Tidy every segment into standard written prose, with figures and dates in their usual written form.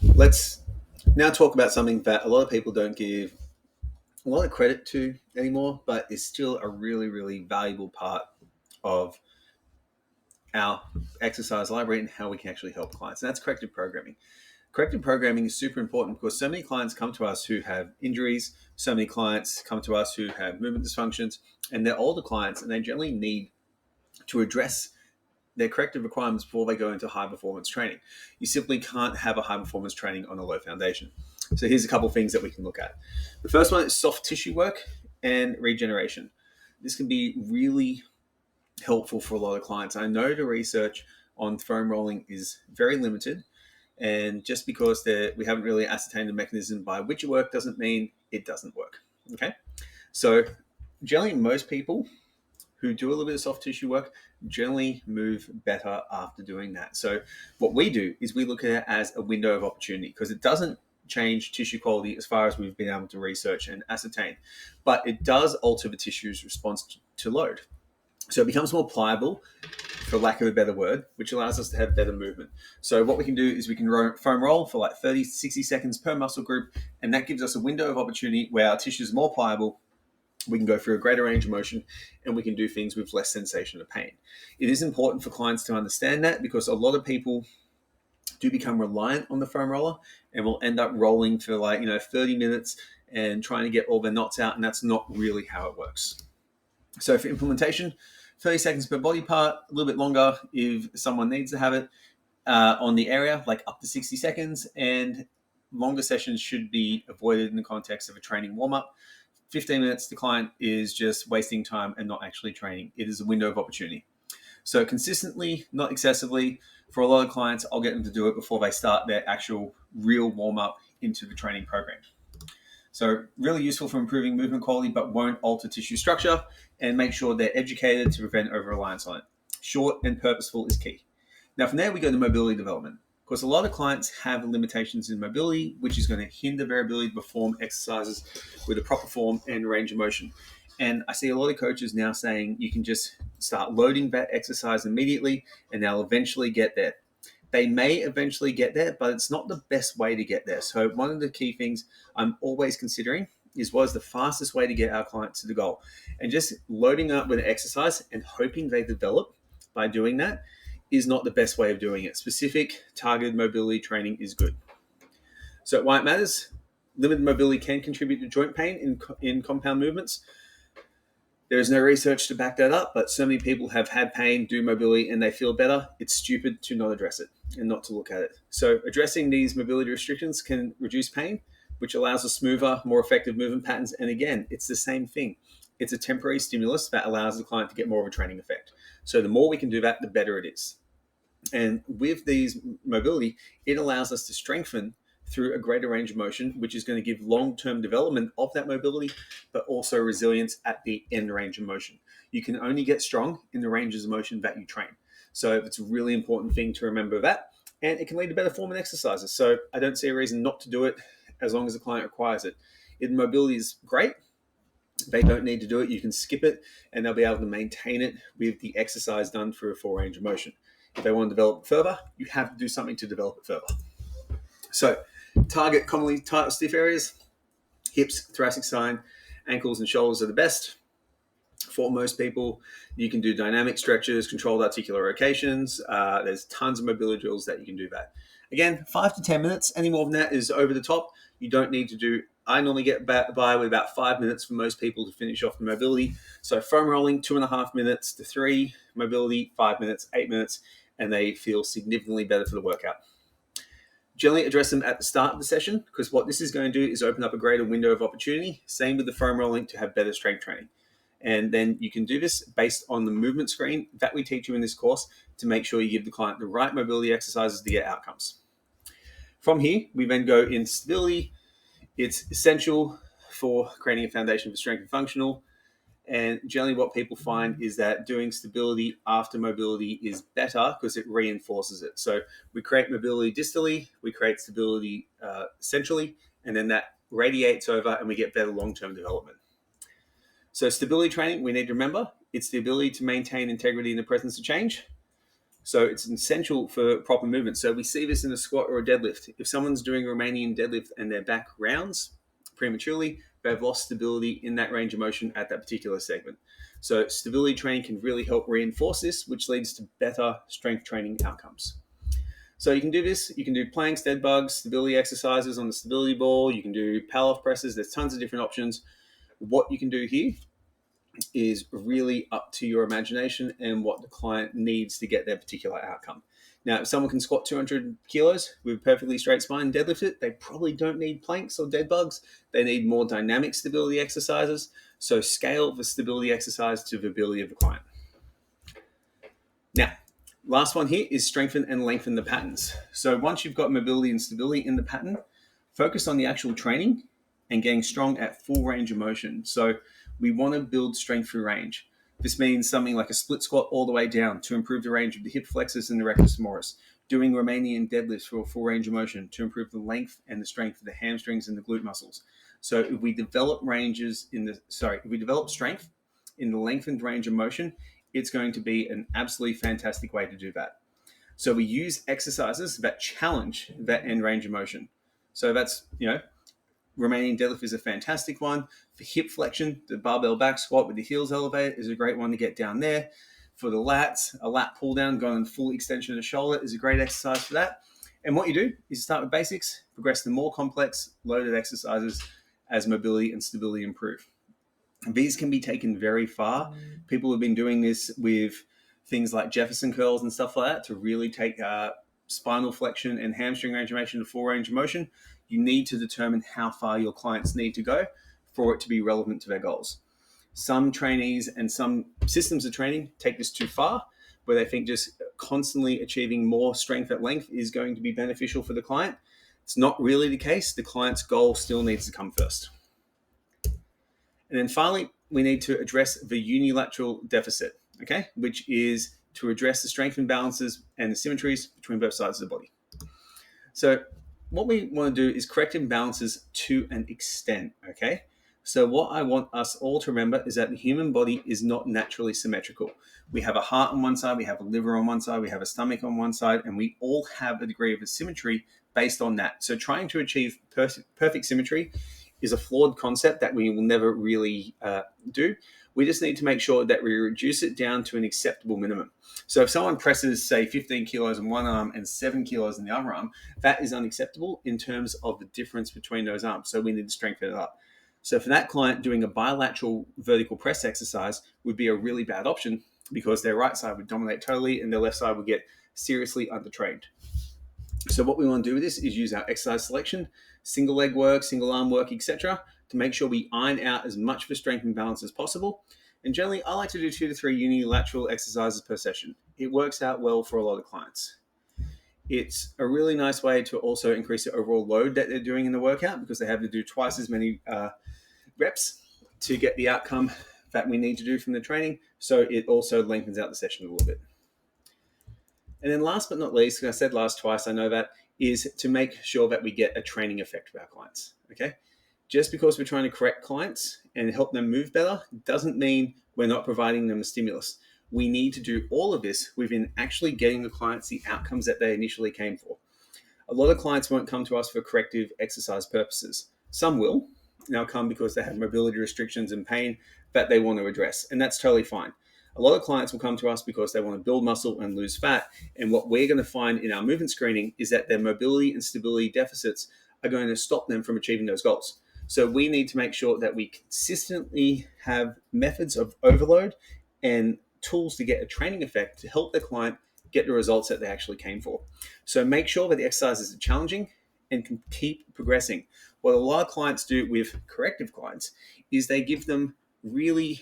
Let's now talk about something that a lot of people don't give a lot of credit to anymore, but is still a really, really valuable part of our exercise library and how we can actually help clients. And that's corrective programming. Corrective programming is super important because so many clients come to us who have injuries, so many clients come to us who have movement dysfunctions, and they're older clients and they generally need to address their corrective requirements before they go into high performance training. You simply can't have a high performance training on a low foundation. So here's a couple of things that we can look at. The first one is soft tissue work and regeneration. This can be really helpful for a lot of clients. I know the research on foam rolling is very limited, and just because we haven't really ascertained the mechanism by which it works doesn't mean it doesn't work. Okay, so generally most people who do a little bit of soft tissue work generally move better after doing that. So what we do is we look at it as a window of opportunity because it doesn't change tissue quality as far as we've been able to research and ascertain, but it does alter the tissue's response to load. So it becomes more pliable, for lack of a better word, which allows us to have better movement. So what we can do is we can foam roll for like 30 to 60 seconds per muscle group, and that gives us a window of opportunity where our tissue is more pliable. We can go through a greater range of motion, and we can do things with less sensation of pain. It is important for clients to understand that because a lot of people do become reliant on the foam roller and will end up rolling for 30 minutes and trying to get all their knots out, and that's not really how it works. So for implementation, 30 seconds per body part, a little bit longer if someone needs to have it on the area, like up to 60 seconds, and longer sessions should be avoided in the context of a training warm-up. 15 minutes, the client is just wasting time and not actually training. It is a window of opportunity. So consistently, not excessively. For a lot of clients, I'll get them to do it before they start their actual real warm-up into the training program. So really useful for improving movement quality, but won't alter tissue structure, and make sure they're educated to prevent over-reliance on it. Short and purposeful is key. Now from there, we go to mobility development. Of course, a lot of clients have limitations in mobility, which is going to hinder their ability to perform exercises with a proper form and range of motion. And I see a lot of coaches now saying you can just start loading that exercise immediately and they'll eventually get there. They may eventually get there, but it's not the best way to get there. So one of the key things I'm always considering is what is the fastest way to get our clients to the goal. And just loading up with an exercise and hoping they develop by doing that is not the best way of doing it. Specific targeted mobility training is good. So why it matters, limited mobility can contribute to joint pain in compound movements. There is no research to back that up, but so many people have had pain, do mobility, and they feel better. It's stupid to not address it and not to look at it. So addressing these mobility restrictions can reduce pain, which allows a smoother, more effective movement patterns. And again, it's the same thing. It's a temporary stimulus that allows the client to get more of a training effect. So the more we can do that, the better it is. And with these mobility, it allows us to strengthen through a greater range of motion, which is going to give long-term development of that mobility, but also resilience at the end range of motion. You can only get strong in the ranges of motion that you train. So it's a really important thing to remember that. And it can lead to better form and exercises. So I don't see a reason not to do it as long as the client requires it. If mobility is great, they don't need to do it. You can skip it and they'll be able to maintain it with the exercise done through a full range of motion. If they want to develop it further, you have to do something to develop it further. So target commonly tight or stiff areas, hips, thoracic spine, ankles and shoulders are the best. For most people, you can do dynamic stretches, controlled articular rotations. There's tons of mobility drills that you can do that. Again, 5 to 10 minutes. Any more than that is over the top. You don't need to do. I normally get by with about 5 minutes for most people to finish off the mobility. So foam rolling, 2.5 minutes to 3, mobility, 5 minutes, 8 minutes, and they feel significantly better for the workout. Generally address them at the start of the session because what this is going to do is open up a greater window of opportunity. Same with the foam rolling to have better strength training. And then you can do this based on the movement screen that we teach you in this course to make sure you give the client the right mobility exercises to get outcomes. From here, we then go into stability. It's essential for creating a foundation for strength and functional. And generally what people find is that doing stability after mobility is better because it reinforces it. So we create mobility distally, we create stability centrally, and then that radiates over and we get better long-term development. So stability training, we need to remember, it's the ability to maintain integrity in the presence of change. So it's essential for proper movement. So we see this in a squat or a deadlift. If someone's doing a Romanian deadlift and their back rounds prematurely, they've lost stability in that range of motion at that particular segment. So stability training can really help reinforce this, which leads to better strength training outcomes. So you can do this. You can do planks, dead bugs, stability exercises on the stability ball. You can do power presses. There's tons of different options. What you can do here is really up to your imagination and what the client needs to get their particular outcome. Now, if someone can squat 200 kilos with a perfectly straight spine and deadlift it, they probably don't need planks or dead bugs. They need more dynamic stability exercises. So scale the stability exercise to the ability of the client. Now, last one here is strengthen and lengthen the patterns. So once you've got mobility and stability in the pattern, focus on the actual training and getting strong at full range of motion. So we want to build strength through range. This means something like a split squat all the way down to improve the range of the hip flexors and the rectus femoris. Doing Romanian deadlifts for a full range of motion to improve the length and the strength of the hamstrings and the glute muscles. So if we develop strength in the lengthened range of motion, it's going to be an absolutely fantastic way to do that. So we use exercises that challenge that end range of motion. So that's, Romanian deadlift is a fantastic one. For hip flexion, the barbell back squat with the heels elevated is a great one to get down there. For the lats, a lat pull down going full extension of the shoulder is a great exercise for that. And what you do is start with basics, progress to more complex loaded exercises as mobility and stability improve. These can be taken very far. People have been doing this with things like Jefferson curls and stuff like that to really take spinal flexion and hamstring range of motion to full range of motion. You need to determine how far your clients need to go for it to be relevant to their goals. Some trainees and some systems of training take this too far, where they think just constantly achieving more strength at length is going to be beneficial for the client. It's not really the case. The client's goal still needs to come first. And then finally, we need to address the unilateral deficit, which is to address the strength imbalances and asymmetries between both sides of the body. So what we want to do is correct imbalances to an extent, So what I want us all to remember is that the human body is not naturally symmetrical. We have a heart on one side, we have a liver on one side, we have a stomach on one side, and we all have a degree of asymmetry based on that. So trying to achieve perfect symmetry is a flawed concept that we will never really do. We just need to make sure that we reduce it down to an acceptable minimum. So if someone presses, say, 15 kilos in one arm and 7 kilos in the other arm, that is unacceptable in terms of the difference between those arms. So we need to strengthen it up. So for that client, doing a bilateral vertical press exercise would be a really bad option because their right side would dominate totally and their left side would get seriously undertrained. So what we want to do with this is use our exercise selection, single leg work, single arm work, etc., to make sure we iron out as much of a strength and balance as possible. And generally, I like to do 2 to 3 unilateral exercises per session. It works out well for a lot of clients. It's a really nice way to also increase the overall load that they're doing in the workout because they have to do twice as many reps to get the outcome that we need to do from the training. So it also lengthens out the session a little bit. And then last but not least, because I said last twice, I know that, is to make sure that we get a training effect with our clients, Just because we're trying to correct clients and help them move better doesn't mean we're not providing them a stimulus. We need to do all of this within actually getting the clients the outcomes that they initially came for. A lot of clients won't come to us for corrective exercise purposes. Some will now come because they have mobility restrictions and pain that they want to address, and that's totally fine. A lot of clients will come to us because they want to build muscle and lose fat. And what we're going to find in our movement screening is that their mobility and stability deficits are going to stop them from achieving those goals. So we need to make sure that we consistently have methods of overload and tools to get a training effect to help the client get the results that they actually came for. So make sure that the exercises are challenging and can keep progressing. What a lot of clients do with corrective clients is they give them really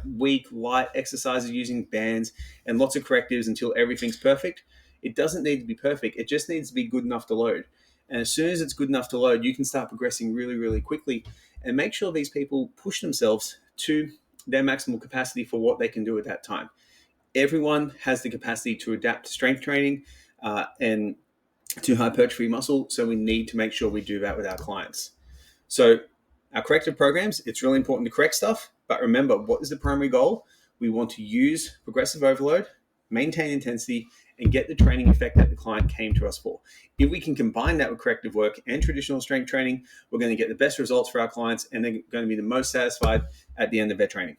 weak, light exercises using bands and lots of correctives until everything's perfect. It doesn't need to be perfect. It just needs to be good enough to load. And as soon as it's good enough to load, you can start progressing really, really quickly and make sure these people push themselves to their maximal capacity for what they can do at that time. Everyone has the capacity to adapt to strength training and to hypertrophy muscle. So we need to make sure we do that with our clients. So our corrective programs, it's really important to correct stuff, but remember, what is the primary goal? We want to use progressive overload, maintain intensity, and get the training effect that the client came to us for. If we can combine that with corrective work and traditional strength training, we're going to get the best results for our clients, and they're going to be the most satisfied at the end of their training.